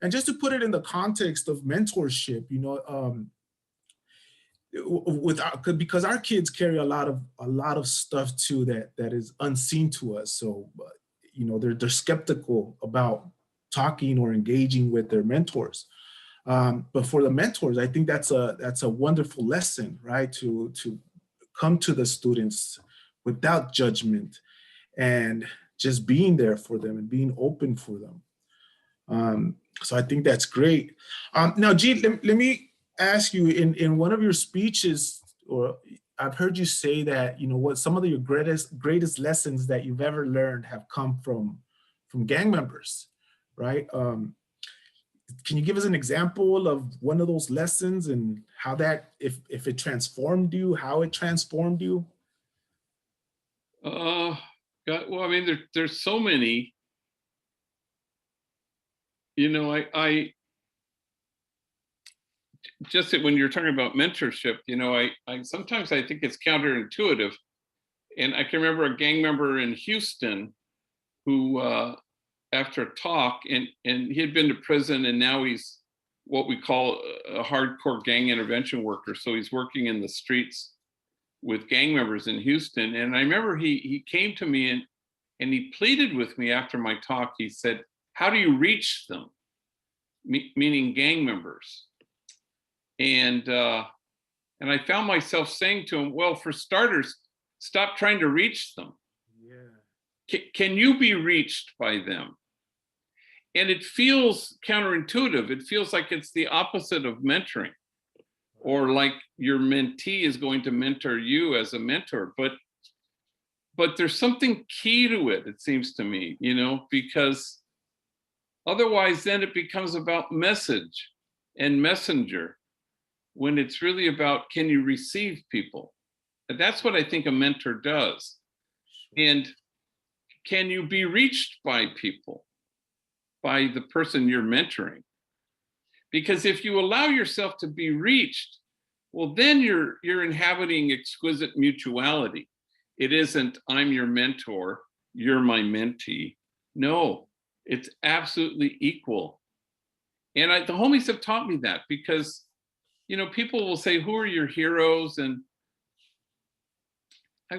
And just to put it in the context of mentorship, because our kids carry a lot of stuff too that is unseen to us. So they're skeptical about talking or engaging with their mentors. But for the mentors, I think that's a wonderful lesson, right? To come to the students without judgment and just being there for them and being open for them. So I think that's great. Now, G, let me ask you, in one of your speeches, or I've heard you say that, what some of your greatest lessons that you've ever learned have come from gang members, right? Can you give us an example of one of those lessons and how that, if it transformed you, how it transformed you? Well, I mean, there's so many. I just when you're talking about mentorship, I sometimes I think it's counterintuitive. And I can remember a gang member in Houston who, after a talk, and he had been to prison, and now he's what we call a hardcore gang intervention worker. So he's working in the streets with gang members in Houston. And I remember he came to me and he pleaded with me after my talk. He said, "How do you reach them?" Meaning gang members. And I found myself saying to him, "Well, for starters, stop trying to reach them. Yeah. Can you be reached by them?" And it feels counterintuitive. It feels like it's the opposite of mentoring, or like your mentee is going to mentor you as a mentor. But there's something key to it, it seems to me, because otherwise then it becomes about message and messenger, when it's really about, can you receive people? And that's what I think a mentor does. And can you be reached by people, by the person you're mentoring? Because if you allow yourself to be reached, well, then you're inhabiting exquisite mutuality. It isn't, I'm your mentor, you're my mentee. No, it's absolutely equal. And the homies have taught me that, because people will say, who are your heroes? And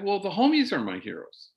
well, the homies are my heroes.